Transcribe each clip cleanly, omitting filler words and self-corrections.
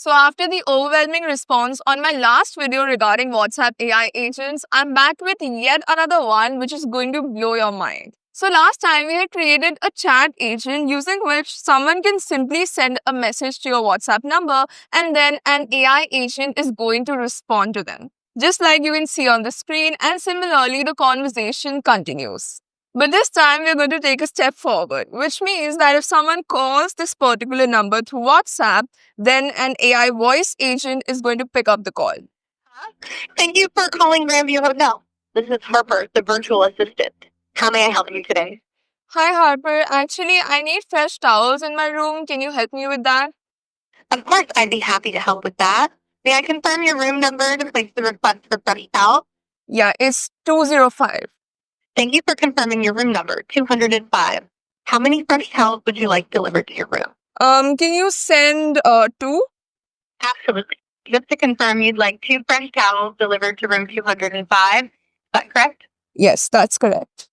So after the overwhelming response on my last video regarding WhatsApp AI agents, I'm back with yet another one which is going to blow your mind. So last time we had created a chat agent using which someone can simply send a message to your WhatsApp number and then an AI agent is going to respond to them. Just like you can see on the screen, and similarly the conversation continues. But this time we're going to take a step forward, which means that if someone calls this particular number through WhatsApp, then an AI voice agent is going to pick up the call. Thank you for calling Grandview Hotel. This is Harper, the virtual assistant. How may I help you today? Hi Harper, actually I need fresh towels in my room. Can you help me with that? Of course, I'd be happy to help with that. May I confirm your room number to place the request for fresh towels? Yeah, it's 205. Thank you for confirming your room number, 205. How many fresh towels would you like delivered to your room? Can you send two? Absolutely. Just to confirm, you'd like 2 fresh towels delivered to room 205. Is that correct? Yes, that's correct.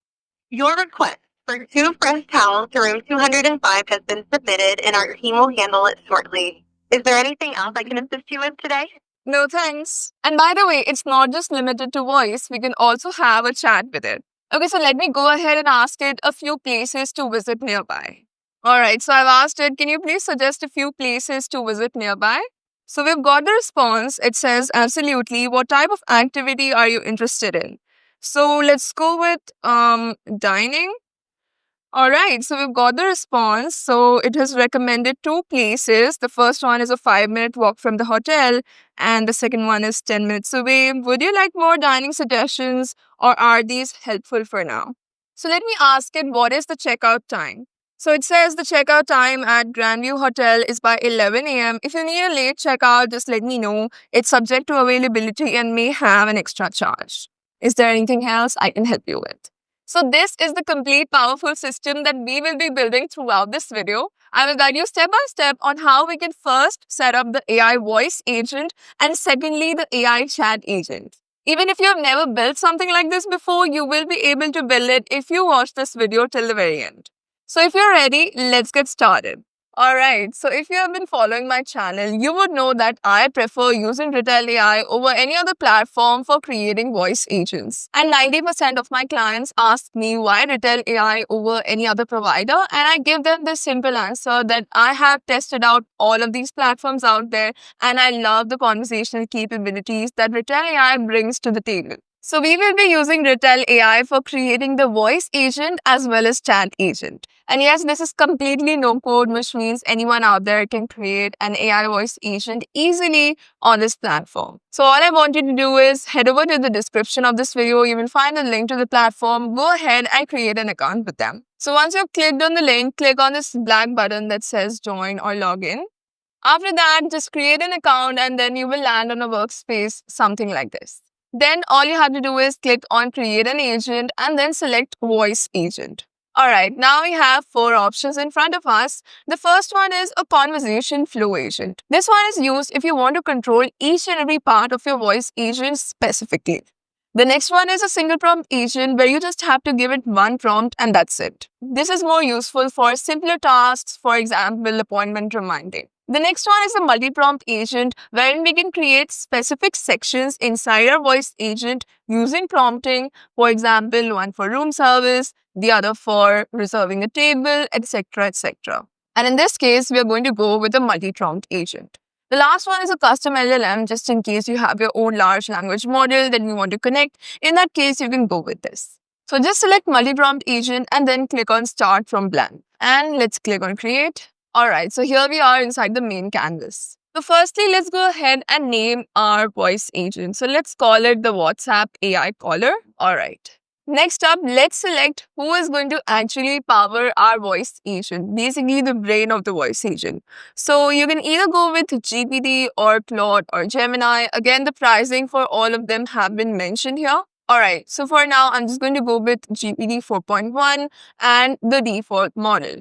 Your request for 2 fresh towels to room 205 has been submitted and our team will handle it shortly. Is there anything else I can assist you with today? No thanks. And by the way, it's not just limited to voice. We can also have a chat with it. Okay, so let me go ahead and ask it a few places to visit nearby. Alright, so I've asked it, can you please suggest a few places to visit nearby? So we've got the response. It says, absolutely. What type of activity are you interested in? So let's go with dining. Alright, so we've got the response. So it has recommended 2 places. The first one is a 5-minute walk from the hotel and the second one is 10 minutes away. Would you like more dining suggestions or are these helpful for now? So let me ask it, what is the checkout time? So it says the checkout time at Grandview Hotel is by 11 a.m. If you need a late checkout, just let me know. It's subject to availability and may have an extra charge. Is there anything else I can help you with? So this is the complete powerful system that we will be building throughout this video. I will guide you step by step on how we can first set up the AI voice agent and secondly the AI chat agent. Even if you have never built something like this before, you will be able to build it if you watch this video till the very end. So if you're ready, let's get started. Alright, so if you have been following my channel, you would know that I prefer using Retell AI over any other platform for creating voice agents. And 90% of my clients ask me why Retell AI over any other provider, and I give them this simple answer that I have tested out all of these platforms out there and I love the conversational capabilities that Retell AI brings to the table. So we will be using Retell AI for creating the voice agent as well as chat agent. And yes, this is completely no code, which means anyone out there can create an AI voice agent easily on this platform. So all I want you to do is head over to the description of this video. You will find a link to the platform. Go ahead and create an account with them. So once you've clicked on the link, click on this black button that says join or login. After that, just create an account and then you will land on a workspace, something like this. Then all you have to do is click on create an agent and then select voice agent. Alright, now we have 4 options in front of us. The first one is a conversation flow agent. This one is used if you want to control each and every part of your voice agent specifically. The next one is a single prompt agent where you just have to give it one prompt and that's it. This is more useful for simpler tasks, for example, appointment reminding. The next one is a multi-prompt agent wherein we can create specific sections inside our voice agent using prompting, for example, one for room service, the other for reserving a table, etc., etc. And in this case, we are going to go with a multi-prompt agent. The last one is a custom LLM, just in case you have your own large language model that you want to connect. In that case, you can go with this. So just select multi-prompt agent and then click on start from blank. And let's click on create. Alright, so here we are inside the main canvas. So firstly, let's go ahead and name our voice agent. So let's call it the WhatsApp AI caller. Alright. Next up, let's select who is going to actually power our voice agent, basically the brain of the voice agent. So you can either go with GPT or Claude or Gemini. Again, the pricing for all of them have been mentioned here. Alright, so for now, I'm just going to go with GPT 4.1 and the default model.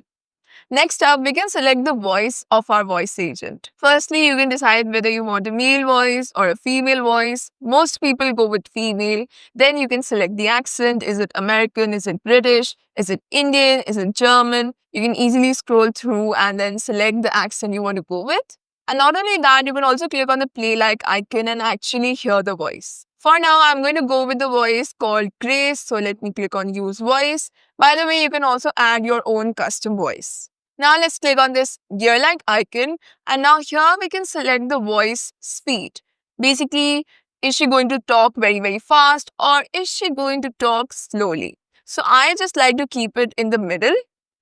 Next up, we can select the voice of our voice agent. Firstly, you can decide whether you want a male voice or a female voice. Most people go with female. Then you can select the accent. Is it American? Is it British? Is it Indian? Is it German? You can easily scroll through and then select the accent you want to go with. And not only that, you can also click on the play like icon and actually hear the voice. For now, I'm going to go with the voice called Grace. So let me click on use voice. By the way, you can also add your own custom voice. Now let's click on this gear like icon. And now here we can select the voice speed. Basically, is she going to talk very, very fast or is she going to talk slowly? So I just like to keep it in the middle.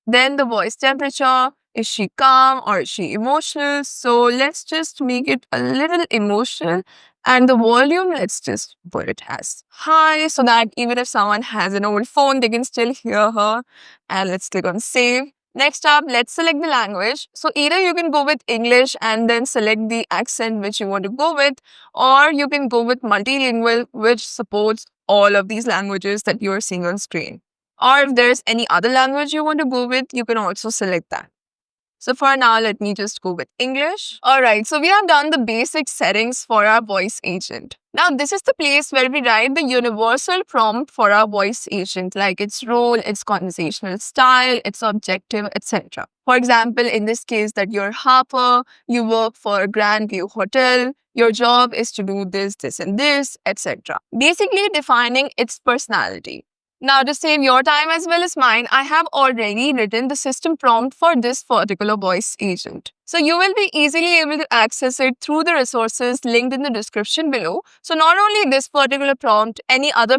Then the voice temperature, is she calm or is she emotional? So let's just make it a little emotional. And the volume, let's just put it as high so that even if someone has an old phone, they can still hear her. And let's click on save. Next up, let's select the language. So either you can go with English and then select the accent which you want to go with, or you can go with multilingual, which supports all of these languages that you are seeing on screen. Or if there's any other language you want to go with, you can also select that. So for now, let me just go with English. Alright, so we have done the basic settings for our voice agent. Now this is the place where we write the universal prompt for our voice agent, like its role, its conversational style, its objective, etc. For example, in this case that you're Harper, you work for a Grandview Hotel, your job is to do this, this and this, etc. Basically defining its personality. Now, to save your time as well as mine, I have already written the system prompt for this particular voice agent. So you will be easily able to access it through the resources linked in the description below. So not only this particular prompt, any other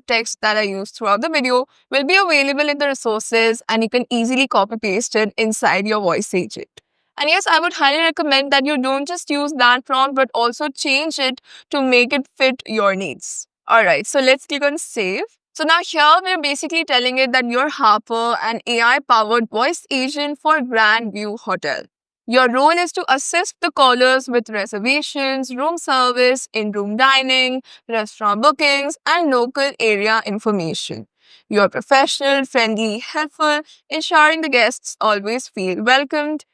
text that I use throughout the video will be available in the resources and you can easily copy paste it inside your voice agent. And yes, I would highly recommend that you don't just use that prompt but also change it to make it fit your needs. Alright, so let's click on save. So now here we're basically telling it that you're Harper, an AI-powered voice agent for Grandview Hotel. Your role is to assist the callers with reservations, room service, in-room dining, restaurant bookings, and local area information. You're professional, friendly, helpful, ensuring the guests always feel welcomed.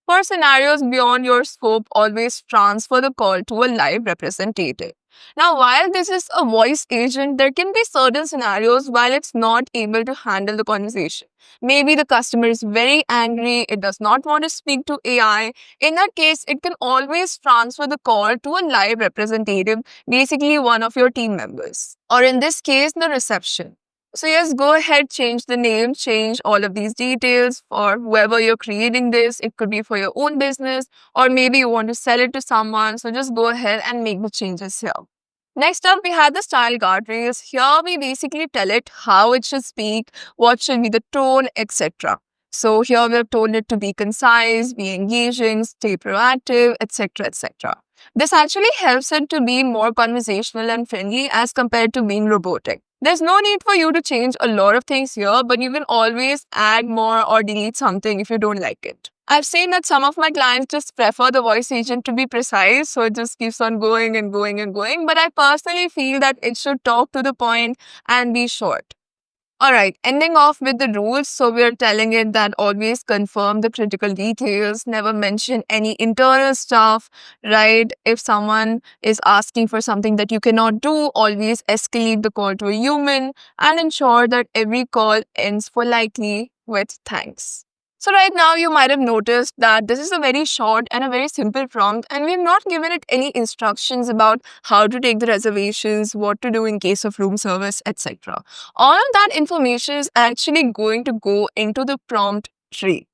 For scenarios beyond your scope, always transfer the call to a live representative. Now, while this is a voice agent, there can be certain scenarios while it's not able to handle the conversation. Maybe the customer is very angry, it does not want to speak to AI. In that case, it can always transfer the call to a live representative, basically one of your team members. Or in this case, the reception. So yes, go ahead, change the name, change all of these details for whoever you're creating this. It could be for your own business or maybe you want to sell it to someone. So just go ahead and make the changes here. Next up, we have the style guardrails. Here we basically tell it how it should speak, what should be the tone, etc. So here we have told it to be concise, be engaging, stay proactive, etc. etc. This actually helps it to be more conversational and friendly as compared to being robotic. There's no need for you to change a lot of things here, but you can always add more or delete something if you don't like it. I've seen that some of my clients just prefer the voice agent to be precise, so it just keeps on going and going and going. But I personally feel that it should talk to the point and be short. Alright, ending off with the rules. So we're telling it that always confirm the critical details, never mention any internal stuff, right? If someone is asking for something that you cannot do, always escalate the call to a human and ensure that every call ends politely with thanks. So right now you might have noticed that this is a very short and a very simple prompt and we've not given it any instructions about how to take the reservations, what to do in case of room service, etc. All of that information is actually going to go into the prompt tree.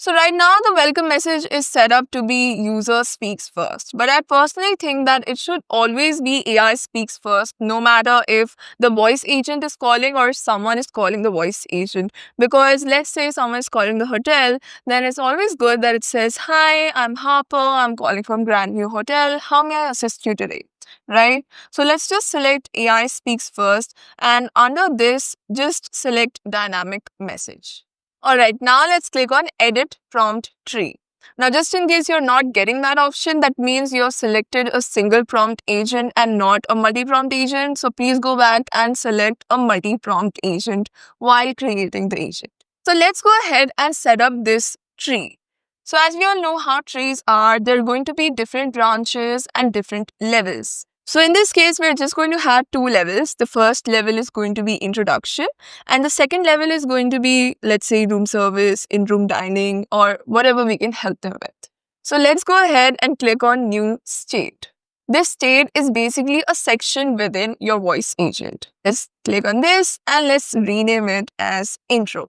So right now the welcome message is set up to be user speaks first. But I personally think that it should always be AI speaks first, no matter if the voice agent is calling or someone is calling the voice agent. Because let's say someone is calling the hotel, then it's always good that it says, "Hi, I'm Harper, I'm calling from Grandview Hotel. How may I assist you today?" Right? So let's just select AI speaks first and under this, just select dynamic message. Alright, now let's click on Edit Prompt Tree. Now just in case you're not getting that option, that means you've selected a single prompt agent and not a multi-prompt agent. So please go back and select a multi-prompt agent while creating the agent. So let's go ahead and set up this tree. So as we all know how trees are, they're going to be different branches and different levels. So in this case, we're just going to have two levels. The first level is going to be introduction and the second level is going to be, let's say, room service, in-room dining or whatever we can help them with. So let's go ahead and click on New State. This state is basically a section within your voice agent. Let's click on this and let's rename it as Intro.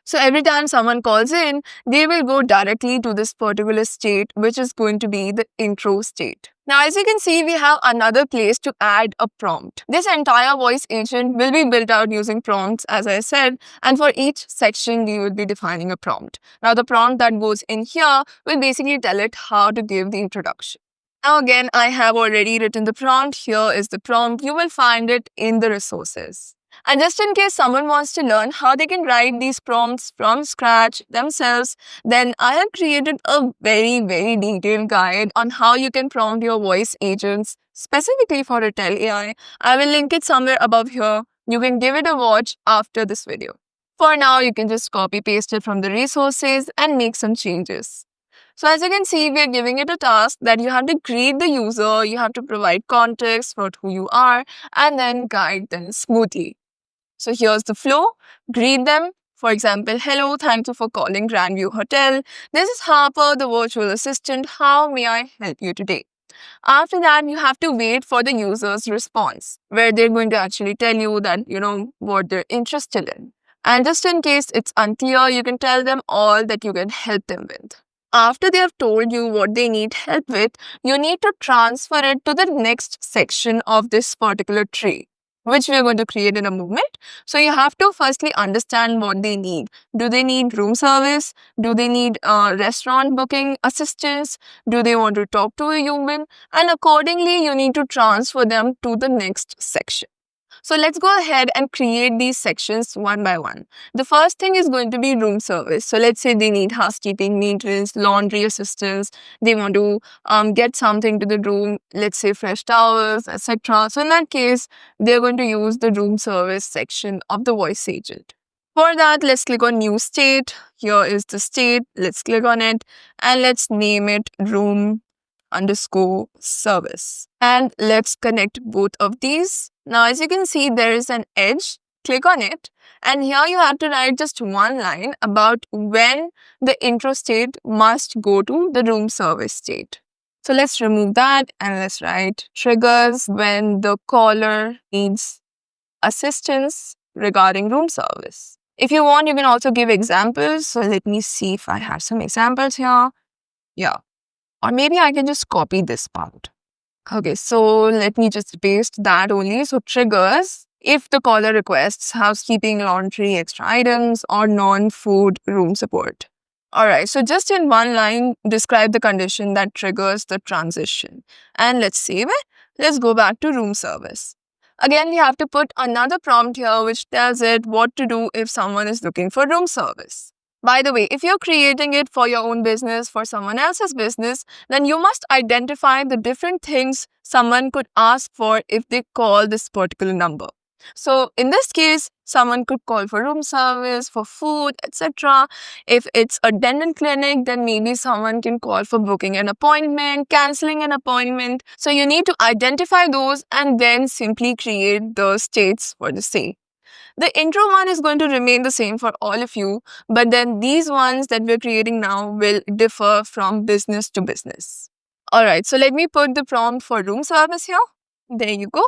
So every time someone calls in, they will go directly to this particular state, which is going to be the intro state. Now, as you can see, we have another place to add a prompt. This entire voice agent will be built out using prompts, as I said, and for each section, you will be defining a prompt. Now, the prompt that goes in here will basically tell it how to give the introduction. Now, again, I have already written the prompt. Here is the prompt. You will find it in the resources. And just in case someone wants to learn how they can write these prompts from scratch themselves, then I have created a very detailed guide on how you can prompt your voice agents specifically for Retell AI. I will link it somewhere above here. You can give it a watch after this video. For now, you can just copy paste it from the resources and make some changes. So as you can see, we are giving it a task that you have to greet the user, you have to provide context for who you are, and then guide them smoothly. So here's the flow. Greet them. For example, hello, thank you for calling Grandview Hotel. This is Harper, the virtual assistant. How may I help you today? After that, you have to wait for the user's response, where they're going to actually tell you that, what they're interested in. And just in case it's unclear, you can tell them all that you can help them with. After they have told you what they need help with, you need to transfer it to the next section of this particular tree, which we are going to create in a moment. So you have to firstly understand what they need. Do they need room service? Do they need restaurant booking assistance? Do they want to talk to a human? And accordingly, you need to transfer them to the next section. So let's go ahead and create these sections one by one. The first thing is going to be room service. So let's say they need housekeeping, maintenance, laundry assistance. They want to get something to the room, let's say fresh towels, etc. So in that case, they're going to use the room service section of the voice agent. For that, let's click on New State. Here is the state. Let's click on it and let's name it room underscore service. And let's connect both of these. Now, as you can see, there is an edge. Click on it. And here you have to write just one line about when the intro state must go to the room service state. So let's remove that and let's write triggers when the caller needs assistance regarding room service. If you want, you can also give examples. So let me see if I have some examples here. Yeah. Or maybe I can just copy this part. Okay, so let me just paste that only. So triggers, if the caller requests housekeeping, laundry, extra items, or non-food room support. Alright, so just in one line, describe the condition that triggers the transition. And let's save it. Let's go back to room service. Again, we have to put another prompt here which tells it what to do if someone is looking for room service. By the way, if you're creating it for your own business, for someone else's business, then you must identify the different things someone could ask for if they call this particular number. So in this case, someone could call for room service, for food, etc. If it's a dental clinic, then maybe someone can call for booking an appointment, canceling an appointment. So you need to identify those and then simply create the states for the same. The intro one is going to remain the same for all of you, but then these ones that we're creating now will differ from business to business. Alright, so let me put the prompt for room service here. There you go.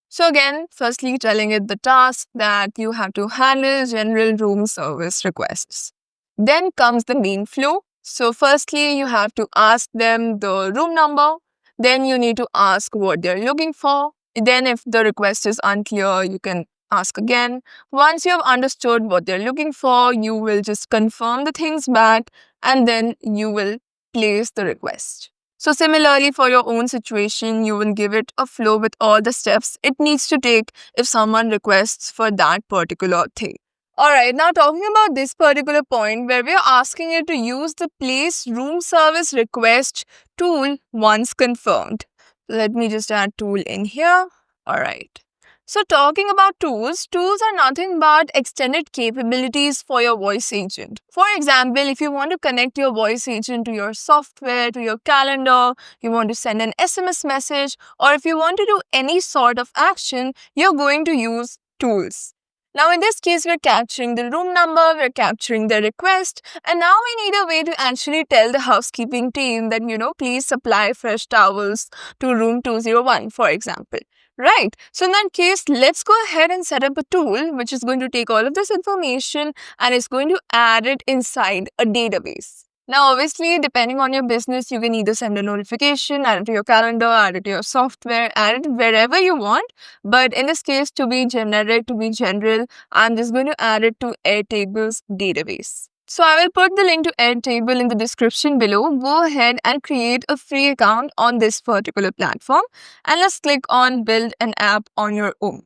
So again, firstly telling it the task that you have to handle general room service requests. Then comes the main flow. So firstly, you have to ask them the room number. Then you need to ask what they're looking for. Then if the request is unclear, you can ask again. Once you have understood what they're looking for, you will just confirm the things back and then you will place the request. So similarly, for your own situation, you will give it a flow with all the steps it needs to take if someone requests for that particular thing. Alright, now talking about this particular point where we are asking it to use the place room service request tool once confirmed. Let me just add tool in here. Alright. So talking about tools are nothing but extended capabilities for your voice agent. For example, if you want to connect your voice agent to your software, to your calendar, you want to send an SMS message, or if you want to do any sort of action, you're going to use tools. Now, in this case, we're capturing the room number, we're capturing the request, and now we need a way to actually tell the housekeeping team that, please supply fresh towels to room 201, for example. Right. So in that case, let's go ahead and set up a tool which is going to take all of this information and is going to add it inside a database. Now, obviously, depending on your business, you can either send a notification, add it to your calendar, add it to your software, add it wherever you want. But in this case, to be generic, to be general, I'm just going to add it to Airtable's database. So I will put the link to Airtable in the description below. Go ahead and create a free account on this particular platform. And let's click on Build an App on your own.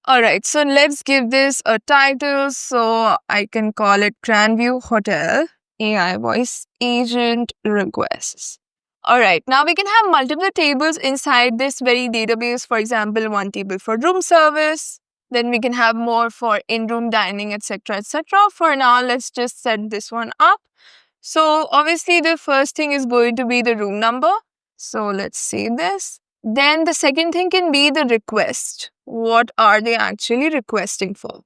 Alright, so let's give this a title. So I can call it Grandview Hotel AI Voice Agent Requests. Alright, now we can have multiple tables inside this very database. For example, one table for room service. Then we can have more for in-room dining, etc., etc. For now, let's just set this one up. So obviously, the first thing is going to be the room number. So let's save this. Then the second thing can be the request. What are they actually requesting for?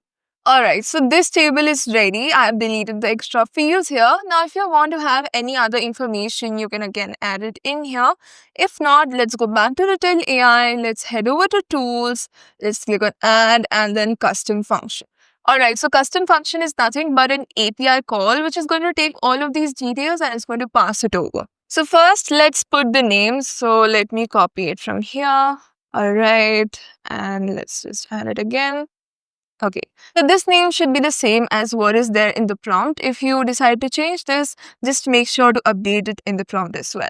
Alright, so this table is ready. I have deleted the extra fields here. Now, if you want to have any other information, you can again add it in here. If not, let's go back to Retell AI. Let's head over to Tools. Let's click on Add and then Custom Function. Alright, so custom function is nothing but an API call which is going to take all of these details and it's going to pass it over. So first, let's put the names. So let me copy it from here. Alright, and let's just add it again. Okay, so this name should be the same as what is there in the prompt. If you decide to change this, just make sure to update it in the prompt as well.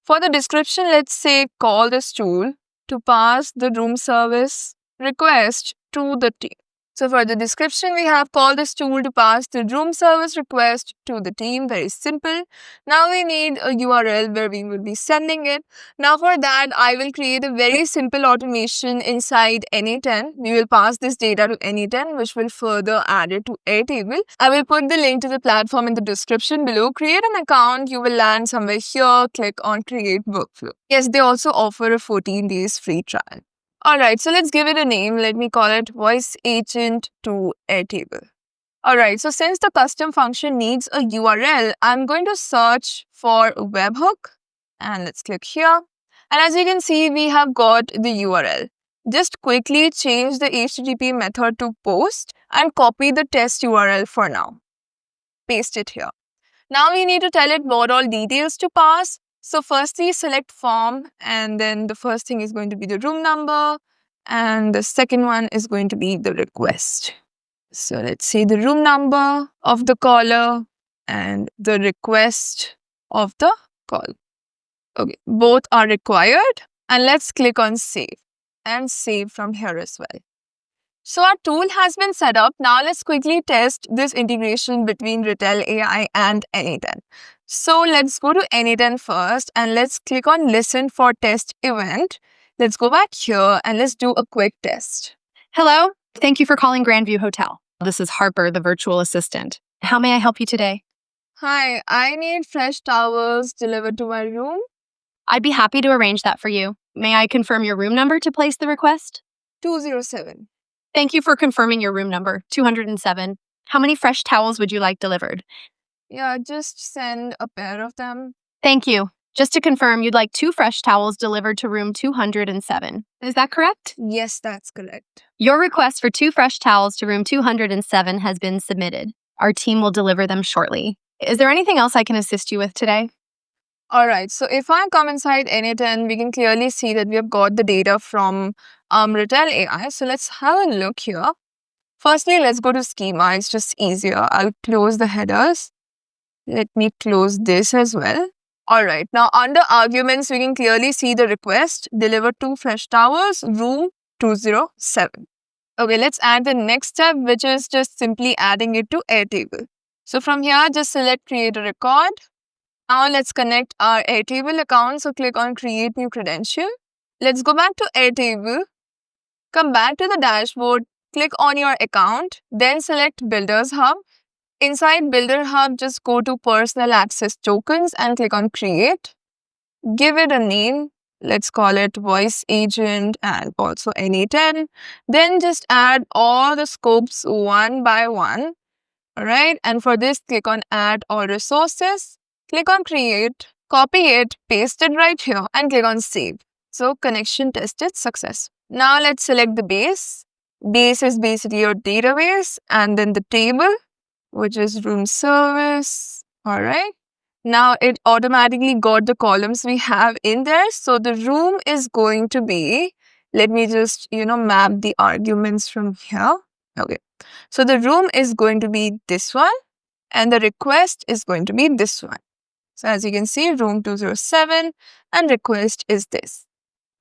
For the description, let's say call this tool to pass the room service request to the team. So for the description, we have call this tool to pass the room service request to the team. Very simple. Now we need a URL where we will be sending it. Now for that, I will create a very simple automation inside Any10. We will pass this data to Any10, which will further add it to Airtable. I will put the link to the platform in the description below. Create an account. You will land somewhere here. Click on Create Workflow. Yes, they also offer a 14 days free trial. Alright, so let's give it a name. Let me call it Voice Agent to Airtable. Alright, so since the custom function needs a URL, I'm going to search for a webhook and let's click here. And as you can see, we have got the URL. Just quickly change the HTTP method to post and copy the test URL for now. Paste it here. Now we need to tell it what all details to pass. So firstly, select form, and then the first thing is going to be the room number, and the second one is going to be the request. So let's say the room number of the caller and the request of the call. Okay, both are required, and let's click on save and save from here as well. So our tool has been set up. Now let's quickly test this integration between Retell AI and Any10. So let's go to Any10 first and let's click on listen for test event. Let's go back here and let's do a quick test. Hello, thank you for calling Grandview Hotel. This is Harper, the virtual assistant. How may I help you today? Hi, I need fresh towels delivered to my room. I'd be happy to arrange that for you. May I confirm your room number to place the request? 207. Thank you for confirming your room number, 207. How many fresh towels would you like delivered? Yeah, just send a pair of them. Thank you. Just to confirm, you'd like 2 fresh towels delivered to room 207. Is that correct? Yes, that's correct. Your request for 2 fresh towels to room 207 has been submitted. Our team will deliver them shortly. Is there anything else I can assist you with today? Alright, so if I come inside Any10, we can clearly see that we have got the data from Retell AI. So let's have a look here. Firstly, let's go to schema. It's just easier. I'll close the headers. Let me close this as well. Alright, now under arguments, we can clearly see the request, deliver 2 fresh towels, room 207. Okay, let's add the next step, which is just simply adding it to Airtable. So from here, just select create a record. Now let's connect our Airtable account. So click on create new credential. Let's go back to Airtable. Come back to the dashboard. Click on your account. Then select Builders Hub. Inside Builder Hub, just go to personal access tokens and click on create. Give it a name. Let's call it voice agent and also NA10. Then just add all the scopes one by one. All right. And for this, click on add all resources. Click on create, copy it, paste it right here and click on save. So connection tested success. Now let's select the base. Base is basically your database and then the table, which is room service. All right. Now it automatically got the columns we have in there. So the room is going to be, let me just, map the arguments from here. Okay. So the room is going to be this one and the request is going to be this one. So as you can see, room 207 and request is this.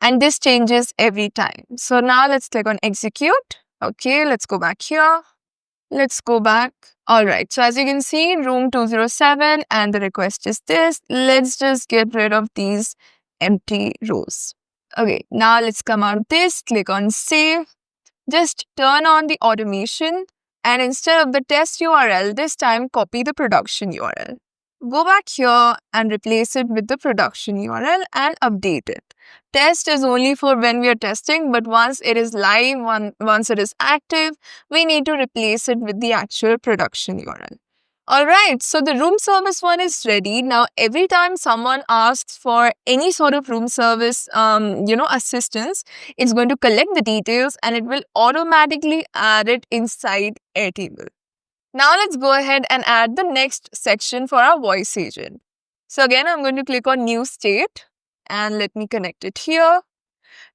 And this changes every time. So now let's click on execute. Okay, let's go back here. Let's go back. All right. So as you can see, room 207 and the request is this. Let's just get rid of these empty rows. Okay. Now let's come out of this. Click on save. Just turn on the automation and instead of the test URL, this time copy the production URL. Go back here and replace it with the production URL and update it. Test is only for when we are testing, but once it is live, once it is active, we need to replace it with the actual production URL. Alright, so the room service one is ready. Now, every time someone asks for any sort of room service, assistance, it's going to collect the details and it will automatically add it inside Airtable. Now let's go ahead and add the next section for our voice agent. So again, I'm going to click on new state and let me connect it here.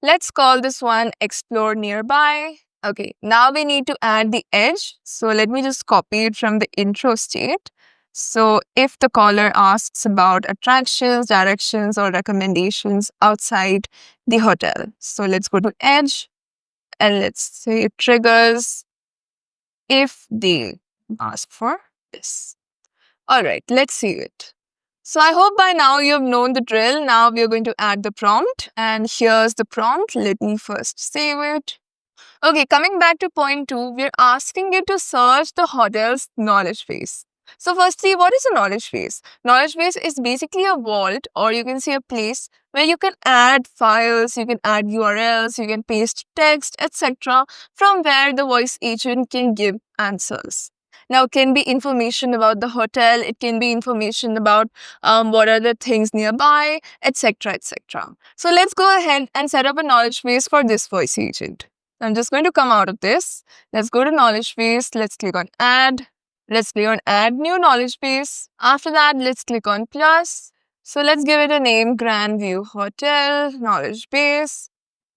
Let's call this one explore nearby. Okay, now we need to add the edge. So let me just copy it from the intro state. So if the caller asks about attractions, directions, or recommendations outside the hotel. So let's go to edge and let's say triggers if they ask for this. All right, let's see it. So I hope by now you have known the drill. Now we are going to add the prompt and here's the prompt. Let me first save it. Okay, coming back to point 2, we're asking it to search the hotel's knowledge base. So firstly, what is a knowledge base? Knowledge base is basically a vault or you can say a place where you can add files, you can add URLs, you can paste text, etc. from where the voice agent can give answers. Now, it can be information about the hotel, it can be information about what are the things nearby, etc. etc. So let's go ahead and set up a knowledge base for this voice agent. I'm just going to come out of this. Let's go to knowledge base. Let's click on add. Let's click on add new knowledge base. After that, let's click on plus. So let's give it a name, Grand View Hotel knowledge base.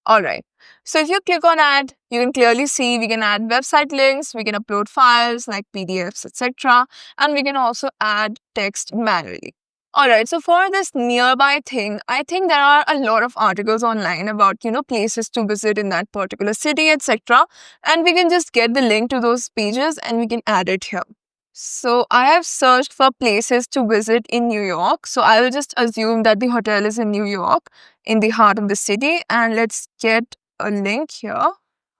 All right. So if you click on add, you can clearly see we can add website links, we can upload files like PDFs, etc. And we can also add text manually. Alright, so for this nearby thing, I think there are a lot of articles online about, places to visit in that particular city, etc. And we can just get the link to those pages and we can add it here. So I have searched for places to visit in New York. So I will just assume that the hotel is in New York, in the heart of the city. And let's get a link here.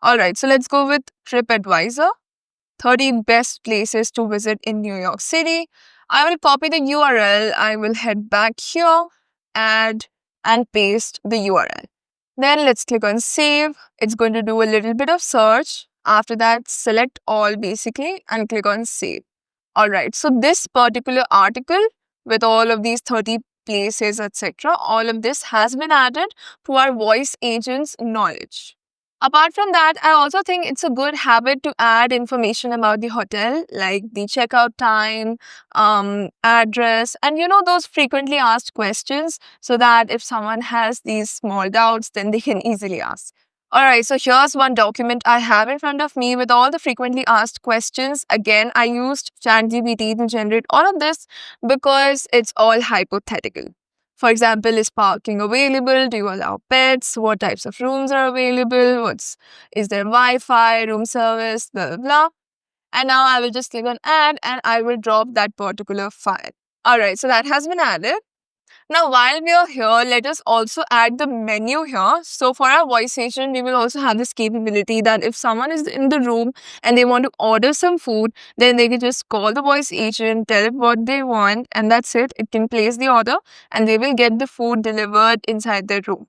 Alright, so let's go with TripAdvisor. 30 best places to visit in New York City. I will copy the URL. I will head back here, add and paste the URL. Then let's click on save. It's going to do a little bit of search. After that, select all basically and click on save. All right, so this particular article with all of these 30 places, etc., all of this has been added to our voice agent's knowledge. Apart from that, I also think it's a good habit to add information about the hotel, like the checkout time, address, and those frequently asked questions so that if someone has these small doubts, then they can easily ask. Alright, so here's one document I have in front of me with all the frequently asked questions. Again, I used ChatGPT to generate all of this because it's all hypothetical. For example, is parking available? Do you allow pets? What types of rooms are available? Is there Wi-Fi, room service, blah, blah, blah. And now I will just click on add and I will drop that particular file. Alright, so that has been added. Now, while we are here, let us also add the menu here. So for our voice agent, we will also have this capability that if someone is in the room and they want to order some food, then they can just call the voice agent, tell it what they want, and that's it. It can place the order and they will get the food delivered inside their room.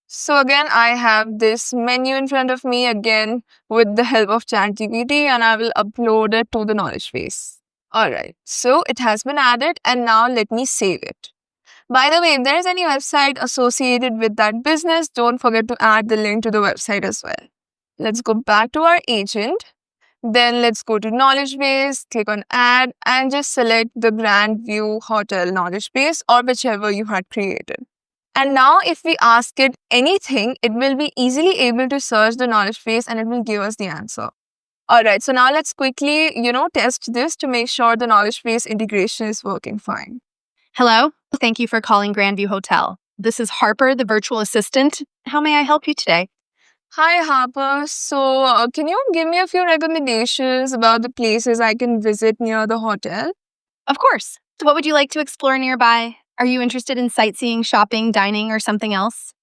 So again, I have this menu in front of me again with the help of ChatGPT, and I will upload it to the knowledge base. Alright, so it has been added, and now let me save it. By the way, if there is any website associated with that business, don't forget to add the link to the website as well. Let's go back to our agent. Then let's go to knowledge base, click on add, and just select the Grandview Hotel knowledge base or whichever you had created. And now if we ask it anything, it will be easily able to search the knowledge base and it will give us the answer. Alright, so now let's quickly, test this to make sure the knowledge base integration is working fine. Hello. Thank you for calling Grandview Hotel. This is Harper, the virtual assistant. How may I help you today? Hi Harper, so can you give me a few recommendations about the places I can visit near the hotel? Of course. So what would you like to explore nearby? Are you interested in sightseeing, shopping, dining, or something else?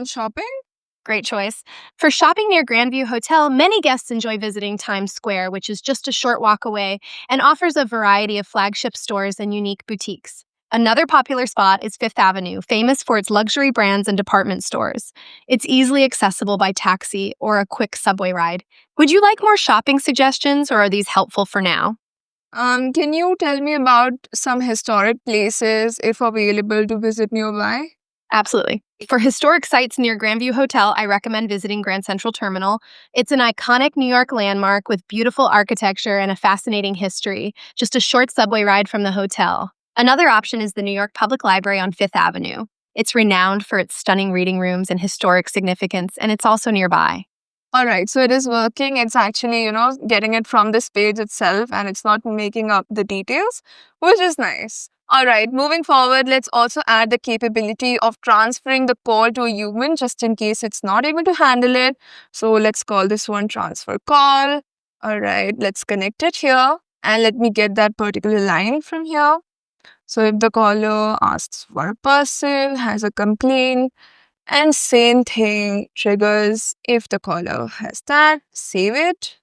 Shopping? Great choice. For shopping near Grandview Hotel, many guests enjoy visiting Times Square, which is just a short walk away and offers a variety of flagship stores and unique boutiques. Another popular spot is Fifth Avenue, famous for its luxury brands and department stores. It's easily accessible by taxi or a quick subway ride. Would you like more shopping suggestions, or are these helpful for now? Can you tell me about some historic places if available to visit nearby? Absolutely. For historic sites near Grandview Hotel, I recommend visiting Grand Central Terminal. It's an iconic New York landmark with beautiful architecture and a fascinating history, just a short subway ride from the hotel. Another option is the New York Public Library on Fifth Avenue. It's renowned for its stunning reading rooms and historic significance, and it's also nearby. Alright, so it is working. It's actually, getting it from this page itself and it's not making up the details, which is nice. Alright, moving forward, let's also add the capability of transferring the call to a human just in case it's not able to handle it. So let's call this one transfer call. Alright, let's connect it here and let me get that particular line from here. So if the caller asks for a person, has a complaint, and same thing triggers if the caller has that, save it.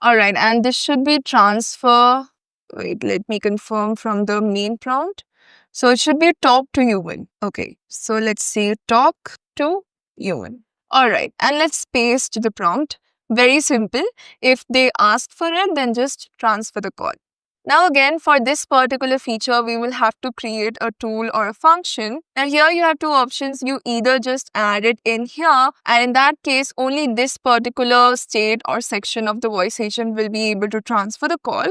Alright, and this should be transfer. Wait, let me confirm from the main prompt. So it should be talk to human. Okay, so let's say talk to human. Alright, and let's paste the prompt. Very simple. If they ask for it, then just transfer the call. Now again, for this particular feature, we will have to create a tool or a function. Now here you have two options. You either just add it in here, and in that case, only this particular state or section of the voice agent will be able to transfer the call.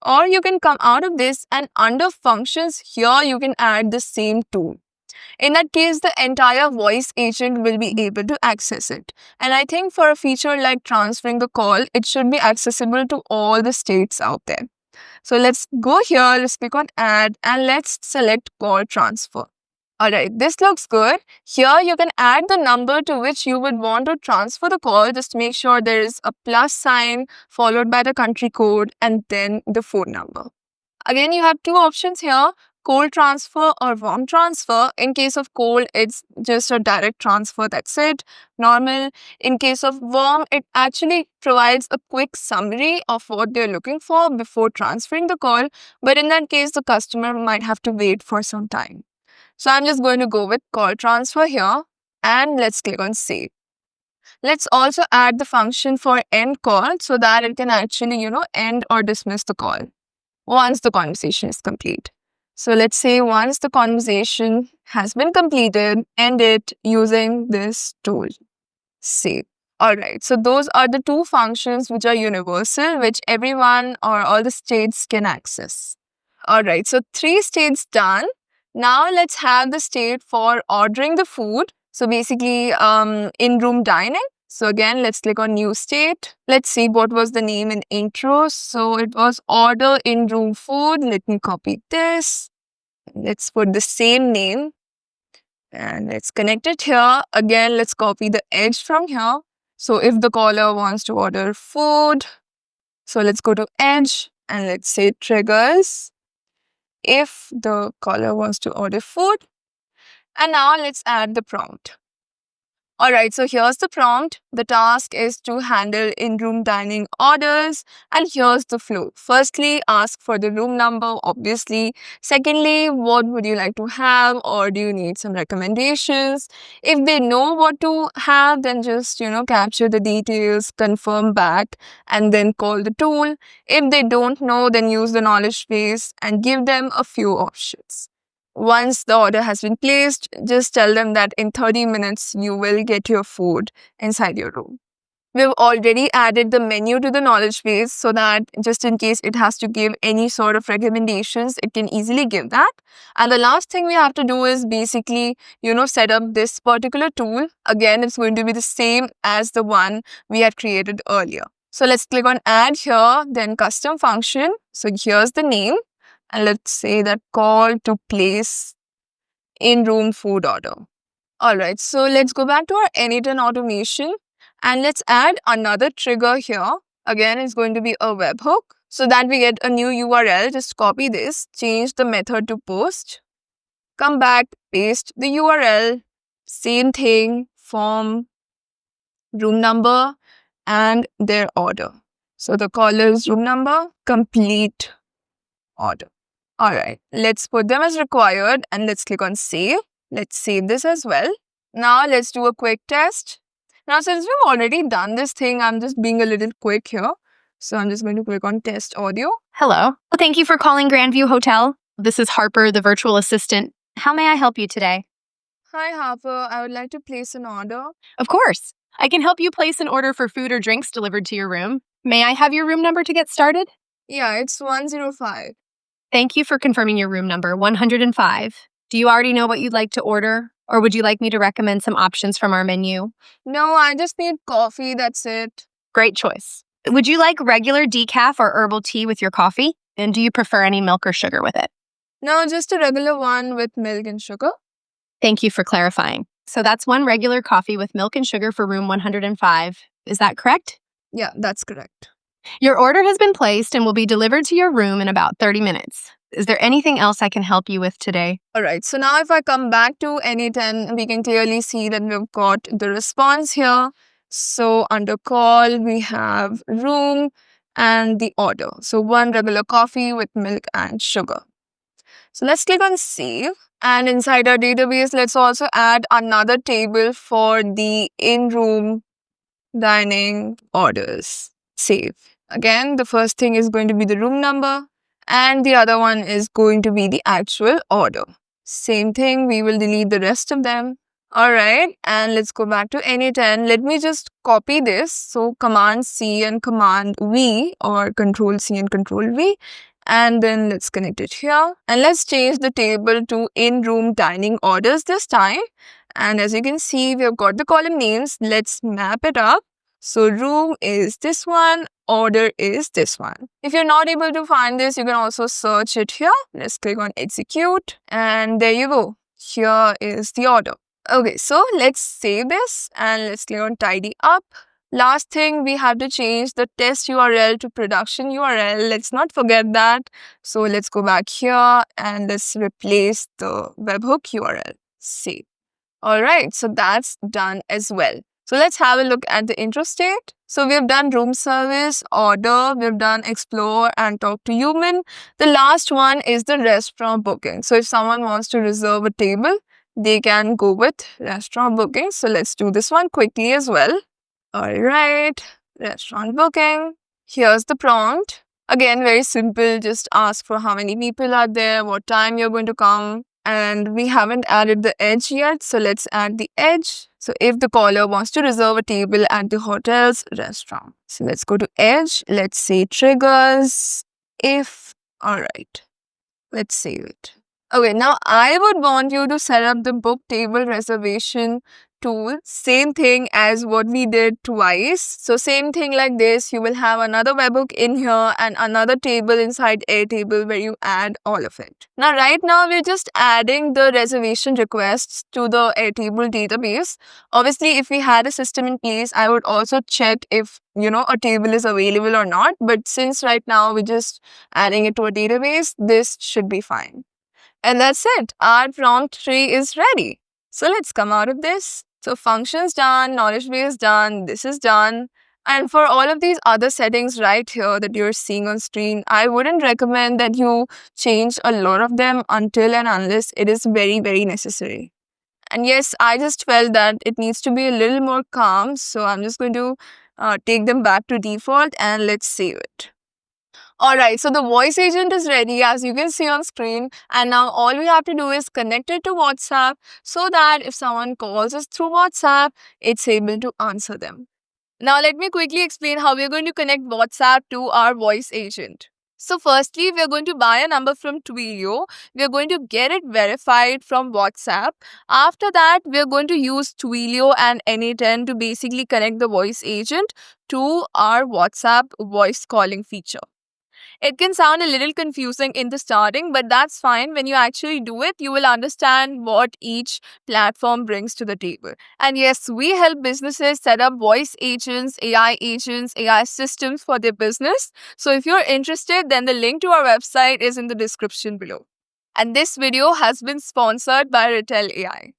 Or you can come out of this and under functions, here you can add the same tool. In that case, the entire voice agent will be able to access it. And I think for a feature like transferring the call, it should be accessible to all the states out there. So let's go here, let's click on add and let's select call transfer. Alright, this looks good. Here you can add the number to which you would want to transfer the call. Just make sure there is a plus sign followed by the country code and then the phone number. Again, you have two options here, cold transfer or warm transfer. In case of cold, it's just a direct transfer, that's it, normal. In case of warm, it actually provides a quick summary of what they're looking for before transferring the call. But in that case, the customer might have to wait for some time. So I'm just going to go with call transfer here and let's click on save. Let's also add the function for end call so that it can actually, end or dismiss the call once the conversation is complete. So let's say once the conversation has been completed, end it using this tool, save. Alright, so those are the two functions which are universal, which everyone or all the states can access. Alright, so 3 states done. Now let's have the state for ordering the food. So basically in-room dining. So again, let's click on new state. Let's see what was the name in intro. So it was order in-room food. Let me copy this. Let's put the same name and let's connect it here. Again, let's copy the edge from here. So if the caller wants to order food, so let's go to edge and let's say triggers if the caller wants to order food. And now let's add the prompt. All right, so here's the prompt. The task is to handle in-room dining orders, and here's the flow. Firstly, ask for the room number, obviously. Secondly, what would you like to have, or do you need some recommendations? If they know what to have, then just, capture the details, confirm back, and then call the tool. If they don't know, then use the knowledge base and give them a few options. Once the order has been placed, just tell them that in 30 minutes you will get your food inside your room. We've already added the menu to the knowledge base so that just in case it has to give any sort of recommendations, it can easily give that. And the last thing we have to do is basically, set up this particular tool. Again, it's going to be the same as the one we had created earlier. So let's click on add here, then custom function. So here's the name. And let's say that call to place in-room food order. All right, so let's go back to our anytime automation and let's add another trigger here. Again, it's going to be a webhook so that we get a new URL. Just copy this, change the method to post, come back, paste the URL, same thing, form, room number, and their order. So the caller's room number, complete order. All right, let's put them as required and let's click on save. Let's save this as well. Now let's do a quick test. Now since we've already done this thing, I'm just being a little quick here. So I'm just going to click on test audio. Hello. Thank you for calling Grandview Hotel. This is Harper, the virtual assistant. How may I help you today? Hi Harper, I would like to place an order. Of course. I can help you place an order for food or drinks delivered to your room. May I have your room number to get started? Yeah, it's 105. Thank you for confirming your room number, 105. Do you already know what you'd like to order? Or would you like me to recommend some options from our menu? No, I just need coffee, that's it. Great choice. Would you like regular decaf or herbal tea with your coffee? And do you prefer any milk or sugar with it? No, just a regular one with milk and sugar. Thank you for clarifying. So that's one regular coffee with milk and sugar for room 105. Is that correct? Yeah, that's correct. Your order has been placed and will be delivered to your room in about 30 minutes. Is there anything else I can help you with today? All right, so now if I come back to N8N, we can clearly see that we've got the response here. So under call, we have room and the order. So one regular coffee with milk and sugar. So let's click on save. And inside our database, let's also add another table for the in-room dining orders. Save. Again, the first thing is going to be the room number and the other one is going to be the actual order. Same thing, we will delete the rest of them. All right, and let's go back to N8N. Let me just copy this. So Command C and Command V or Control C and Control V. And then let's connect it here. And let's change the table to in-room dining orders this time. And as you can see, we've got the column names. Let's map it up. So room is this one, order is this one. If you're not able to find this, you can also search it here. Let's click on execute and there you go. Here is the order. Okay, so let's save this and let's click on tidy up. Last thing, we have to change the test URL to production URL. Let's not forget that. So let's go back here and let's replace the webhook URL. Save. All right, so that's done as well. So let's have a look at the intro state. So we've done room service, order, we've done explore and talk to human. The last one is the restaurant booking. So if someone wants to reserve a table, they can go with restaurant booking. So let's do this one quickly as well. All right, restaurant booking. Here's the prompt. Again, very simple. Just ask for how many people are there, what time you're going to come. And we haven't added the edge yet, so let's add the edge. So if the caller wants to reserve a table at the hotel's restaurant. So let's go to edge. Let's say triggers, if, all right. Let's save it. Okay, now I would want you to set up the book table reservation tool. Same thing as what we did twice. So same thing like this, you will have another webhook in here and another table inside Airtable where you add all of it. Now right now we're just adding the reservation requests to the Airtable database. Obviously if we had a system in place, I would also check if a table is available or not. But since right now we're just adding it to a database, this should be fine. And that's it. Our prompt tree is ready. So let's come out of this. So functions done, knowledge base done, this is done. And for all of these other settings right here that you're seeing on screen, I wouldn't recommend that you change a lot of them until and unless it is very, very necessary. And yes, I just felt that it needs to be a little more calm. So I'm just going to take them back to default and let's save it. Alright, so the voice agent is ready as you can see on screen, and now all we have to do is connect it to WhatsApp so that if someone calls us through WhatsApp, it's able to answer them. Now let me quickly explain how we're going to connect WhatsApp to our voice agent. So firstly, we're going to buy a number from Twilio. We're going to get it verified from WhatsApp. After that, we're going to use Twilio and N8N to basically connect the voice agent to our WhatsApp voice calling feature. It can sound a little confusing in the starting, but that's fine. When you actually do it, you will understand what each platform brings to the table. And yes, we help businesses set up voice agents, AI systems for their business. So if you're interested, then the link to our website is in the description below. And this video has been sponsored by Retell AI.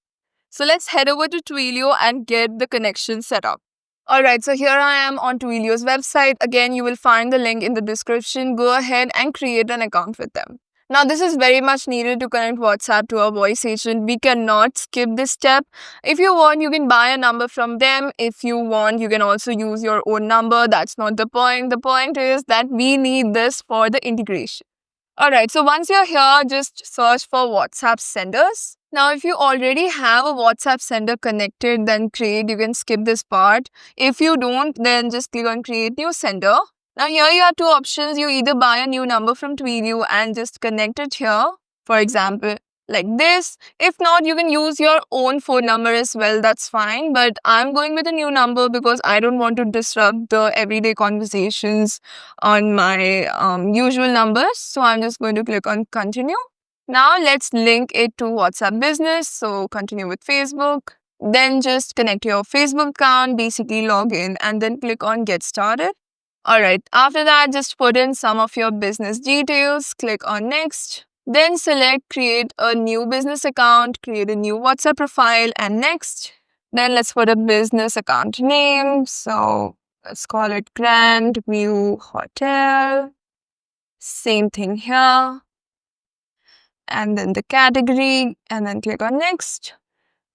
So let's head over to Twilio and get the connection set up. Alright, so here I am on Twilio's website. Again, you will find the link in the description. Go ahead and create an account with them. Now, this is very much needed to connect WhatsApp to our voice agent. We cannot skip this step. If you want, you can buy a number from them. If you want, you can also use your own number. That's not the point. The point is that we need this for the integration. Alright, so once you're here, just search for WhatsApp senders. Now, if you already have a WhatsApp sender connected, then you can skip this part. If you don't, then just click on create new sender. Now, here you have two options. You either buy a new number from Twilio and just connect it here. For example, like this. If not, you can use your own phone number as well. That's fine. But I'm going with a new number because I don't want to disrupt the everyday conversations on my usual numbers. So I'm just going to click on continue. Now let's link it to WhatsApp Business. So continue with Facebook. Then just connect your Facebook account, basically log in and then click on get started. Alright, after that, just put in some of your business details, click on next. Then select create a new business account, create a new WhatsApp profile and next. Then let's put a business account name. So let's call it Grand View Hotel. Same thing here. And then the category and then click on next.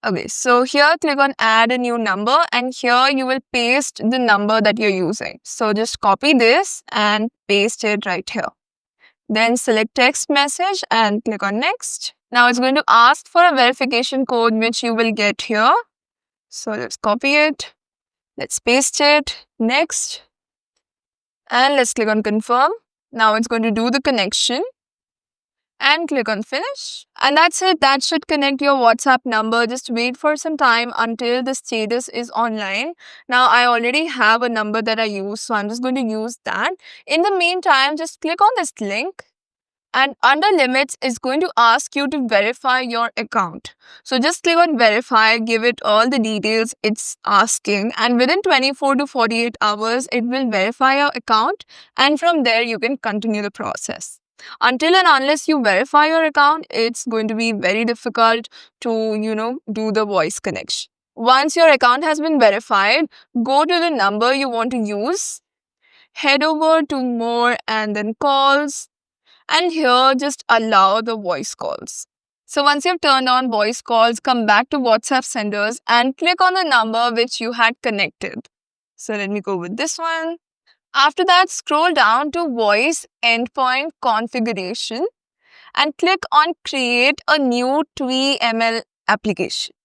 Okay, so here click on add a new number and here you will paste the number that you're using. So just copy this and paste it right here. Then select text message and click on next. Now it's going to ask for a verification code which you will get here. So let's copy it. Let's paste it. Next. And let's click on confirm. Now it's going to do the connection. And click on finish. And that's it. That should connect your WhatsApp number. Just wait for some time until the status is online. Now, I already have a number that I use, so I'm just going to use that. In the meantime, just click on this link. And under limits, it's going to ask you to verify your account. So just click on verify, give it all the details it's asking. And within 24 to 48 hours, it will verify your account. And from there, you can continue the process. Until and unless you verify your account, it's going to be very difficult to, do the voice connection. Once your account has been verified, go to the number you want to use, head over to more and then calls, and here just allow the voice calls. So once you've turned on voice calls, come back to WhatsApp senders and click on the number which you had connected. So let me go with this one. After that, scroll down to Voice Endpoint Configuration and click on Create a new TweML application.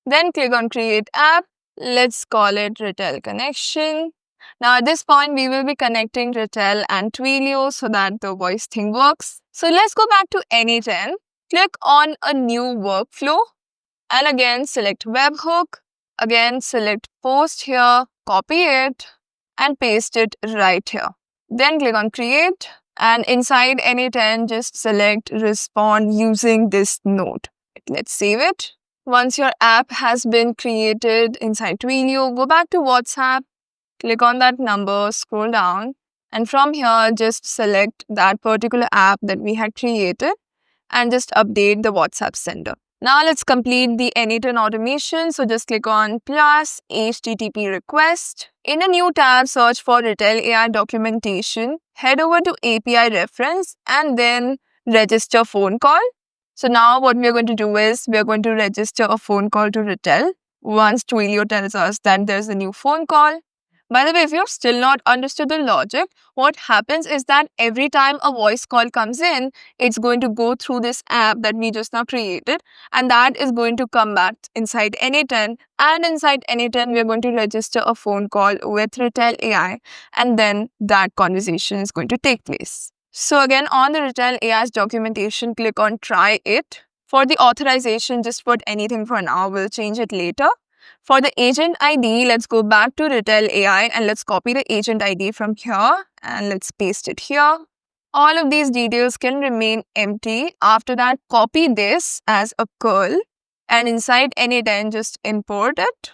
Then click on Create App. Let's call it Retell Connection. Now at this point, we will be connecting Retell and Twilio so that the voice thing works. So let's go back to N8N. Click on a new workflow and again select Webhook. Again select Post here, copy it and paste it right here. Then click on create and inside N8N just select respond using this node. Let's save it. Once your app has been created inside Twilio, go back to WhatsApp, click on that number, scroll down and from here just select that particular app that we had created and just update the WhatsApp sender. Now let's complete the anytime automation. So just click on plus HTTP request. In a new tab, search for Retell AI documentation. Head over to API reference and then register phone call. So now what we are going to do is we are going to register a phone call to Retell once Twilio tells us that there's a new phone call. By the way, if you've still not understood the logic, what happens is that every time a voice call comes in, it's going to go through this app that we just now created, and that is going to come back inside N8N. And inside N8N, we're going to register a phone call with Retell AI, and then that conversation is going to take place. So again, on the Retell AI's documentation, click on try it. For the authorization, just put anything for now. We'll change it later. For the agent ID, let's go back to Retell AI and let's copy the agent ID from here and let's paste it here. All of these details can remain empty. After that, copy this as a curl and inside N8N, just import it.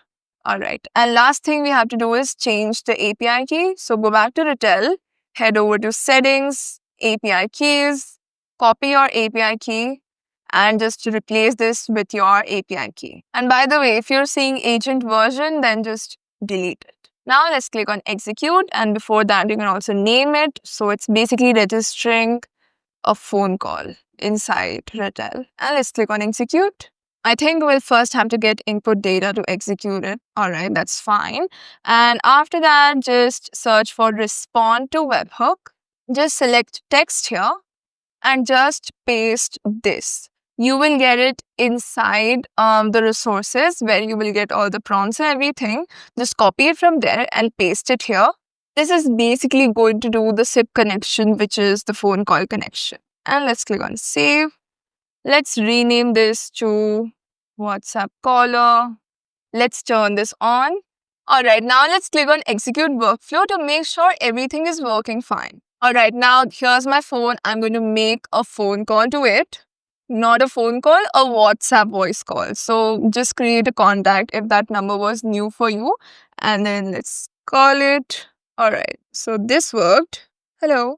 Alright, and last thing we have to do is change the API key. So go back to Retell, head over to settings, API keys, copy your API key, and just replace this with your API key. And by the way, if you're seeing agent version, then just delete it. Now let's click on execute, and before that you can also name it. So it's basically registering a phone call inside Retell. And let's click on execute. I think we'll first have to get input data to execute it. Alright, that's fine. And after that, just search for respond to webhook. Just select text here and just paste this. You will get it inside the resources where you will get all the prompts and everything. Just copy it from there and paste it here. This is basically going to do the SIP connection, which is the phone call connection. And let's click on save. Let's rename this to WhatsApp caller. Let's turn this on. Alright, now let's click on execute workflow to make sure everything is working fine. Alright, now here's my phone. I'm going to make a phone call to it. Not a phone call, a WhatsApp voice call. So just create a contact if that number was new for you. And then let's call it. Alright, so this worked. Hello.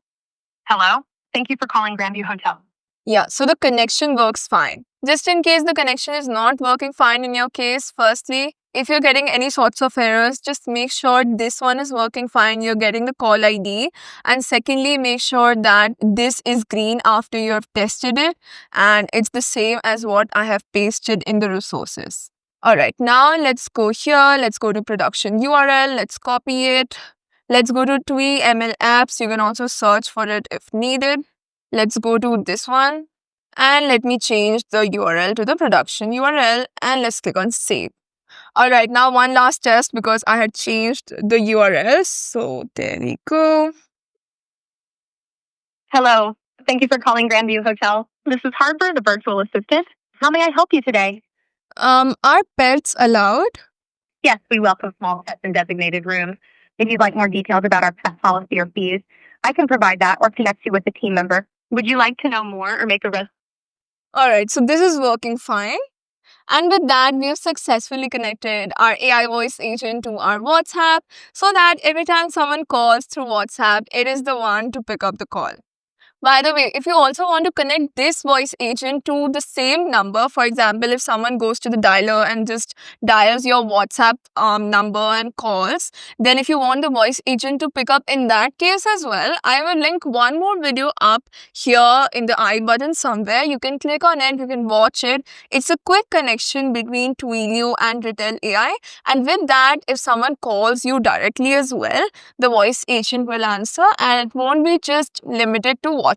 Hello? Thank you for calling Grandview Hotel. Yeah, so the connection works fine. Just in case the connection is not working fine in your case, firstly, if you're getting any sorts of errors, just make sure this one is working fine. You're getting the call ID. And secondly, make sure that this is green after you have tested it. And it's the same as what I have pasted in the resources. Alright, now let's go here. Let's go to production URL. Let's copy it. Let's go to TWI ML apps. You can also search for it if needed. Let's go to this one. And let me change the URL to the production URL. And let's click on save. Alright, now one last test because I had changed the URL. So there we go. Hello. Thank you for calling Grandview Hotel. This is Harper, the virtual assistant. How may I help you today? Are pets allowed? Yes, we welcome small pets in designated rooms. If you'd like more details about our pet policy or fees, I can provide that or connect you with a team member. Would you like to know more or make a reservation? Alright, so this is working fine. And with that, we have successfully connected our AI voice agent to our WhatsApp so that every time someone calls through WhatsApp, it is the one to pick up the call. By the way, if you also want to connect this voice agent to the same number, for example, if someone goes to the dialer and just dials your WhatsApp number and calls, then if you want the voice agent to pick up in that case as well, I will link one more video up here in the I button somewhere. You can click on it, you can watch it. It's a quick connection between Twilio and Retell AI. And with that, if someone calls you directly as well, the voice agent will answer and it won't be just limited to WhatsApp.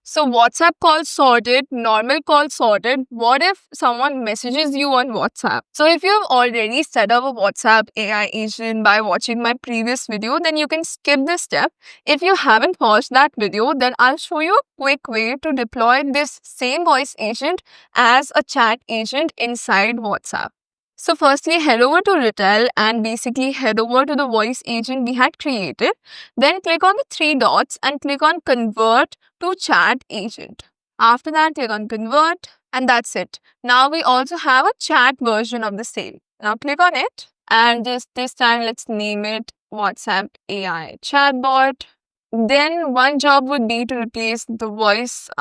So WhatsApp call sorted, normal call sorted. What if someone messages you on WhatsApp? So if you've already set up a WhatsApp AI agent by watching my previous video, then you can skip this step. If you haven't watched that video, then I'll show you a quick way to deploy this same voice agent as a chat agent inside WhatsApp. So firstly, head over to Retell and basically head over to the voice agent we had created. Then click on the three dots and click on convert to chat agent. After that, click on convert and that's it. Now we also have a chat version of the same. Now click on it and just this time let's name it WhatsApp AI chatbot. Then one job would be to replace the voice,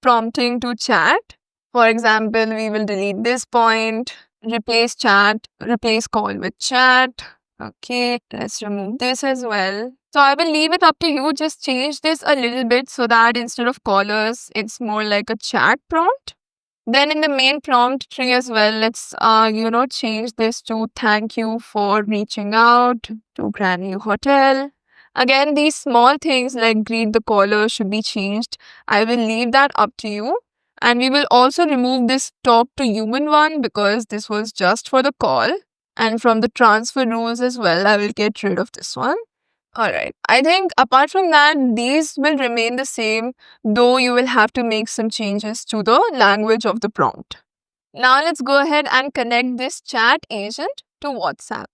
prompting to chat. For example, we will delete this point, replace call with chat. Okay, let's remove this as well. So I will leave it up to you. Just change this a little bit so that instead of callers, it's more like a chat prompt. Then in the main prompt tree as well, let's change this to thank you for reaching out to Grand View Hotel. Again, these small things like greet the caller should be changed. I will leave that up to you. And we will also remove this talk to human one because this was just for the call. And from the transfer rules as well, I will get rid of this one. Alright, I think apart from that, these will remain the same, though you will have to make some changes to the language of the prompt. Now let's go ahead and connect this chat agent to WhatsApp.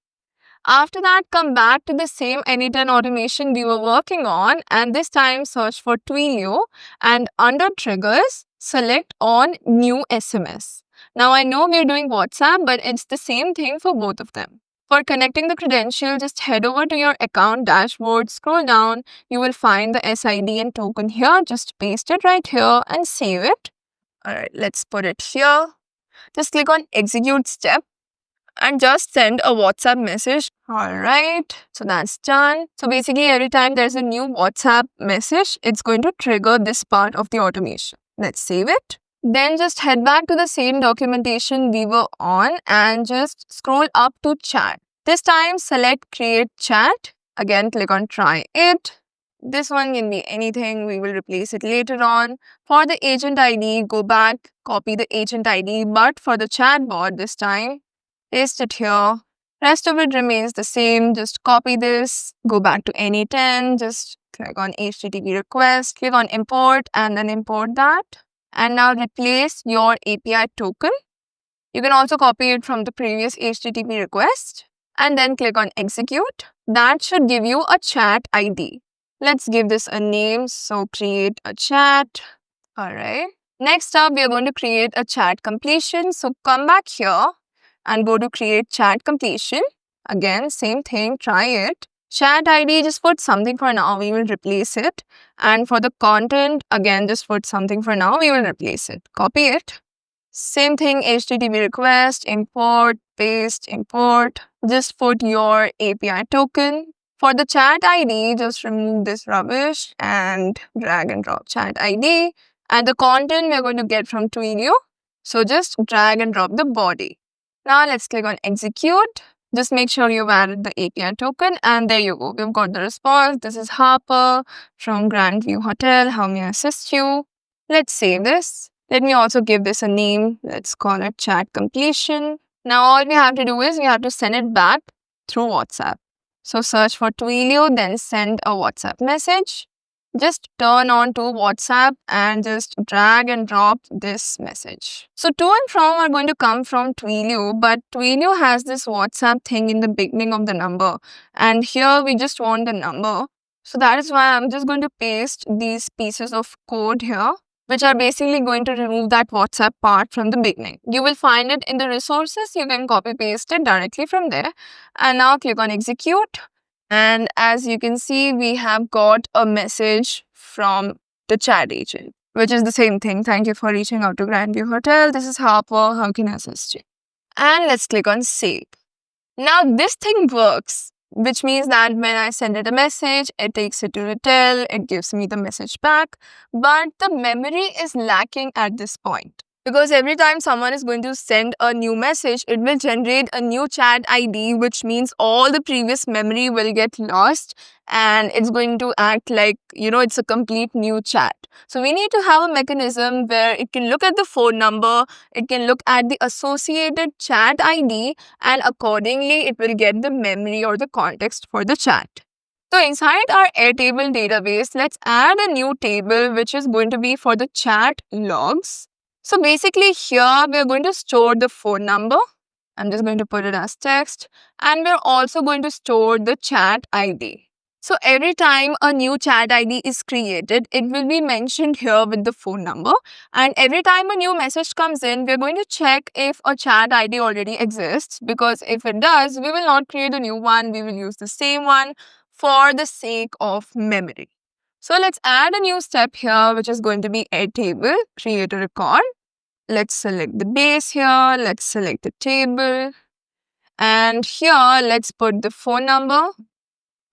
After that, come back to the same anytime automation we were working on, and this time search for Twilio, and under triggers, select on new SMS. Now I know we're doing WhatsApp, but it's the same thing for both of them. For connecting the credential, just head over to your account dashboard, scroll down, you will find the SID and token here. Just paste it right here and save it. Alright, let's put it here. Just click on execute step and just send a WhatsApp message. Alright, so that's done. So basically every time there's a new WhatsApp message, it's going to trigger this part of the automation. Let's save it. Then just head back to the same documentation we were on and just scroll up to chat. This time select create chat. Again, click on try it. This one can be anything. We will replace it later on. For the agent ID, go back, copy the agent ID, but for the chatbot this time, paste it here. Rest of it remains the same. Just copy this, go back to any 10, just click on HTTP request, click on import and then import that. And now replace your API token. You can also copy it from the previous HTTP request and then click on execute. That should give you a chat ID. Let's give this a name. So create a chat. Alright. Next up, we are going to create a chat completion. So come back here and go to create chat completion. Again, same thing, try it. Chat ID, just put something for now, we will replace it. And for the content, again, just put something for now, we will replace it. Copy it. Same thing, HTTP request, import, paste, import. Just put your API token. For the chat ID, just remove this rubbish and drag and drop chat ID. And the content we're going to get from Twilio. So just drag and drop the body. Now let's click on execute. Just make sure you've added the API token and there you go. We've got the response. This is Harper from Grand View Hotel. How may I assist you? Let's save this. Let me also give this a name. Let's call it chat completion. Now all we have to do is we have to send it back through WhatsApp. So search for Twilio, then send a WhatsApp message. Just turn on to WhatsApp and just drag and drop this message. So to and from are going to come from Twilio, but Twilio has this WhatsApp thing in the beginning of the number. And here we just want the number. So that is why I'm just going to paste these pieces of code here, which are basically going to remove that WhatsApp part from the beginning. You will find it in the resources. You can copy paste it directly from there. And now click on execute. And as you can see, we have got a message from the chat agent, which is the same thing. Thank you for reaching out to Grand View Hotel. This is Harper. How can I assist you? And let's click on save. Now this thing works, which means that when I send it a message, it takes it to Retell, it gives me the message back, but the memory is lacking at this point. Because every time someone is going to send a new message, it will generate a new chat ID, which means all the previous memory will get lost and it's going to act like, it's a complete new chat. So we need to have a mechanism where it can look at the phone number, it can look at the associated chat ID, and accordingly, it will get the memory or the context for the chat. So inside our Airtable database, let's add a new table, which is going to be for the chat logs. So basically here, we're going to store the phone number. I'm just going to put it as text. And we're also going to store the chat ID. So every time a new chat ID is created, it will be mentioned here with the phone number. And every time a new message comes in, we're going to check if a chat ID already exists. Because if it does, we will not create a new one. We will use the same one for the sake of memory. So let's add a new step here, which is going to be Airtable, create a record. let's select the base here. Let's select the table. And here, let's put the phone number.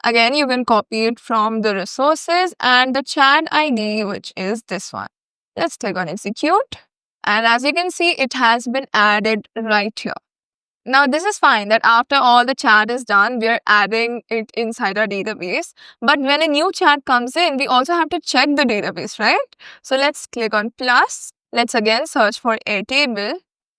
Again, you can copy it from the resources and the chat ID, which is this one. Let's click on execute. And as you can see, it has been added right here. Now, this is fine that after all the chat is done, we are adding it inside our database. But when a new chat comes in, we also have to check the database, right? So let's click on plus. Let's again search for Airtable.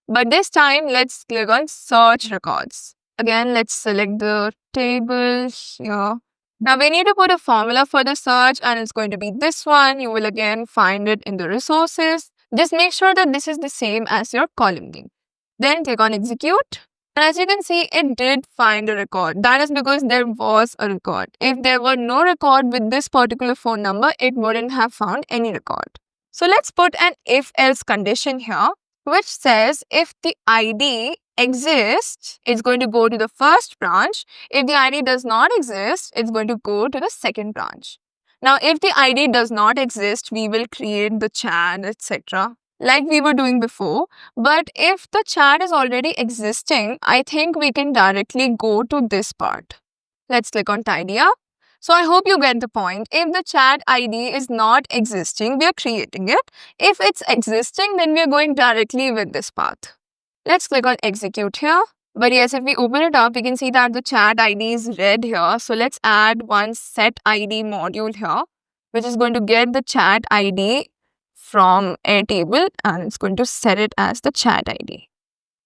But this time, let's click on search records. Again, let's select the table here. Now, we need to put a formula for the search, and it's going to be this one. You will again find it in the resources. Just make sure that this is the same as your column name. Then click on execute. And as you can see, it did find a record. That is because there was a record. If there were no record with this particular phone number, it wouldn't have found any record. So let's put an if-else condition here, which says if the ID exists, it's going to go to the first branch. If the ID does not exist, it's going to go to the second branch. Now, if the ID does not exist, we will create the chat, etc. like we were doing before. But if the chat is already existing, I think we can directly go to this part. Let's click on tidy up. So I hope you get the point. If the chat ID is not existing, we are creating it. If it's existing, then we are going directly with this path. Let's click on execute here. But yes, if we open it up, we can see that the chat ID is red here. So let's add one set ID module here, which is going to get the chat ID from Airtable, and it's going to set it as the chat ID.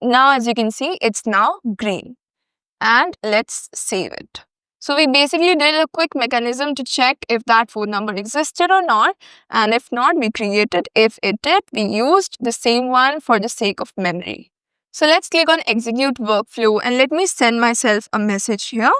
Now, as you can see, it's now green. And let's save it. So we basically did a quick mechanism to check if that phone number existed or not. And if not, we created. If it did, we used the same one for the sake of memory. So let's click on execute workflow and let me send myself a message here.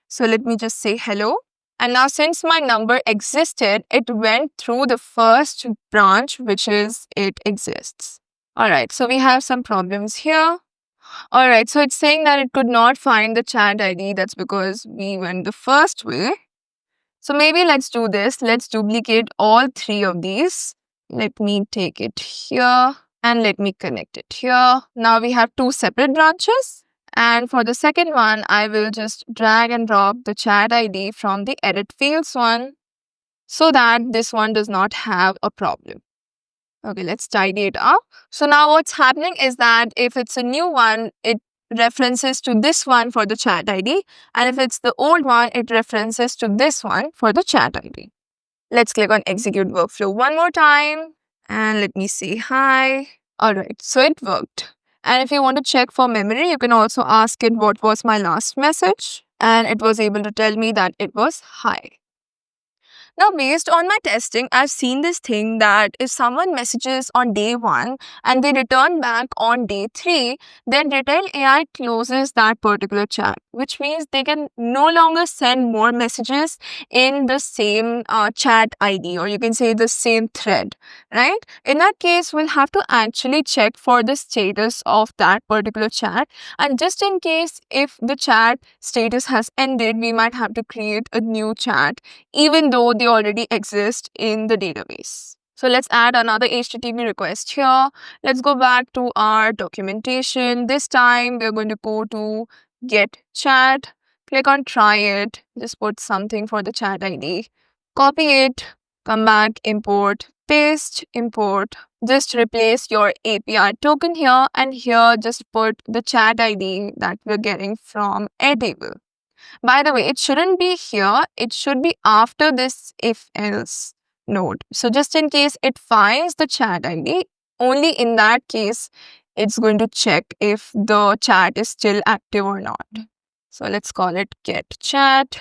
So let me just say hello. And now since my number existed, it went through the first branch, which is it exists. All right, so we have some problems here. All right, so it's saying that it could not find the chat ID. That's because we went the first way. So maybe let's do this. Let's duplicate all three of these. Let me take it here and let me connect it here. Now we have two separate branches. And for the second one, I will just drag and drop the chat ID from the edit fields one so that this one does not have a problem. Okay, let's tidy it up. So now what's happening is that if it's a new one, it references to this one for the chat ID. And if it's the old one, it references to this one for the chat ID. Let's click on execute workflow one more time. And let me say hi. All right, so it worked. And if you want to check for memory, you can also ask it what was my last message. And it was able to tell me that it was hi. Now, based on my testing, I've seen this thing that if someone messages on day 1 and they return back on day 3, then Retell AI closes that particular chat, which means they can no longer send more messages in the same chat ID, or you can say the same thread, right? In that case, we'll have to actually check for the status of that particular chat. And just in case if the chat status has ended, we might have to create a new chat, even though they already exist in the database. So let's add another HTTP request here. Let's go back to our documentation. This time we're going to go to get chat, click on try it, just put something for the chat ID, copy it, come back, import, paste, import. Just replace your API token here, and here just put the chat ID that we're getting from Airtable. By the way, it shouldn't be here. It should be after this if-else node. So just in case it finds the chat ID, only in that case, it's going to check if the chat is still active or not. So let's call it get chat.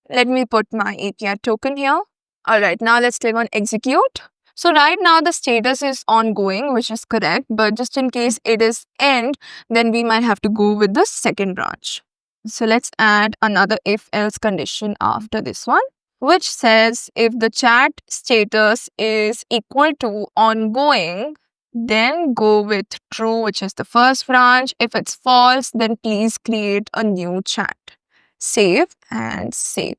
Let me put my API token here. All right, now let's click on execute. So right now the status is ongoing, which is correct. But just in case it is end, then we might have to go with the second branch. So let's add another if-else condition after this one, which says if the chat status is equal to ongoing, then go with true, which is the first branch. If it's false, then please create a new chat. Save and save.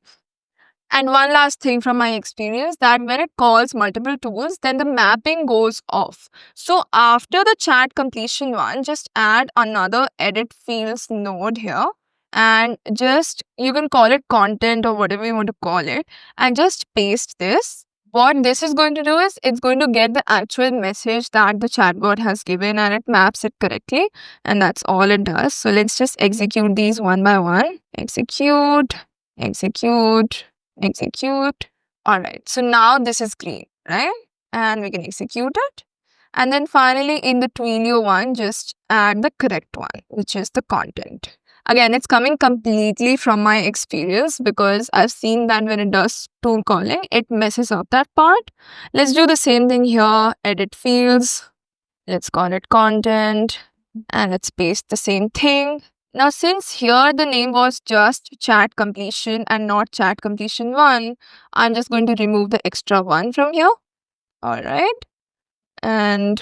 And one last thing from my experience, that when it calls multiple tools, then the mapping goes off. So after the chat completion one, just add another edit fields node here, and just, you can call it content or whatever you want to call it, and just paste this. What this is going to do is it's going to get the actual message that the chatbot has given and it maps it correctly, and that's all it does. So let's just execute these one by one. Execute, execute, execute. All right, so now this is green, right? And we can execute it. And then finally in the Twilio one, just add the correct one, which is the content. Again, it's coming completely from my experience because I've seen that when it does tool calling, it messes up that part. Let's do the same thing here. Edit fields. Let's call it content. And let's paste the same thing. Now, since here the name was just chat completion and not chat completion 1, I'm just going to remove the extra 1 from here. All right. And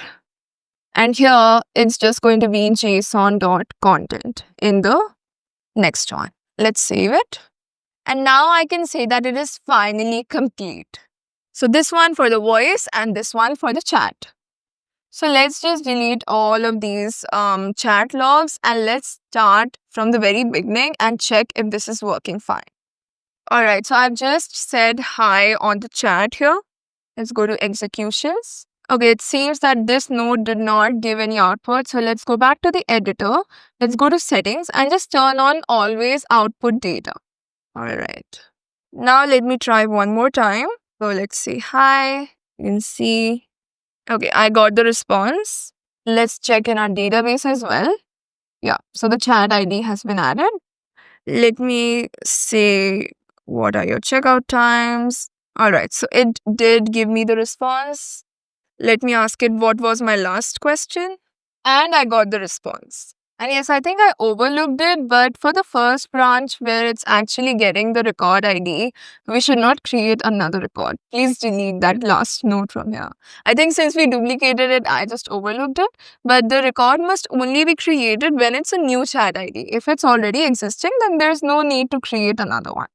here it's just going to be json.content in the next one. Let's save it. And now I can say that it is finally complete. So this one for the voice and this one for the chat. So let's just delete all of these chat logs and let's start from the very beginning and check if this is working fine. All right, so I've just said hi on the chat here. Let's go to executions. Okay, it seems that this node did not give any output. So let's go back to the editor. Let's go to settings and just turn on always output data. All right. Now let me try one more time. So let's say hi. You can see. Okay, I got the response. Let's check in our database as well. Yeah, so the chat ID has been added. Let me say, what are your checkout times? All right, so it did give me the response. Let me ask it what was my last question. And I got the response. And yes, I think I overlooked it, but for the first branch where it's actually getting the record ID, we should not create another record. Please delete that last note from here. I think since we duplicated it, I just overlooked it. But the record must only be created when it's a new chat ID. If it's already existing, then there's no need to create another one.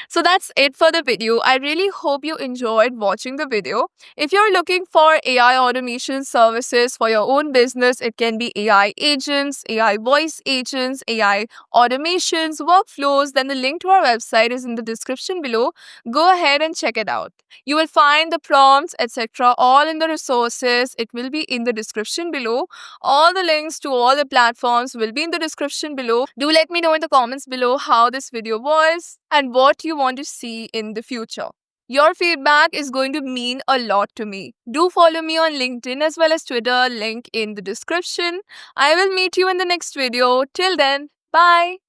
So that's it for the video. I really hope you enjoyed watching the video. If you're looking for AI automation services for your own business, it can be AI agents, AI voice agents, AI automations, workflows, then the link to our website is in the description below. Go ahead and check it out. You will find the prompts, etc., all in the resources. It will be in the description below. All the links to all the platforms will be in the description below. Do let me know in the comments below how this video was and what you want to see in the future. Your feedback is going to mean a lot to me. Do follow me on LinkedIn as well as Twitter, link in the description. I will meet you in the next video. Till then, bye.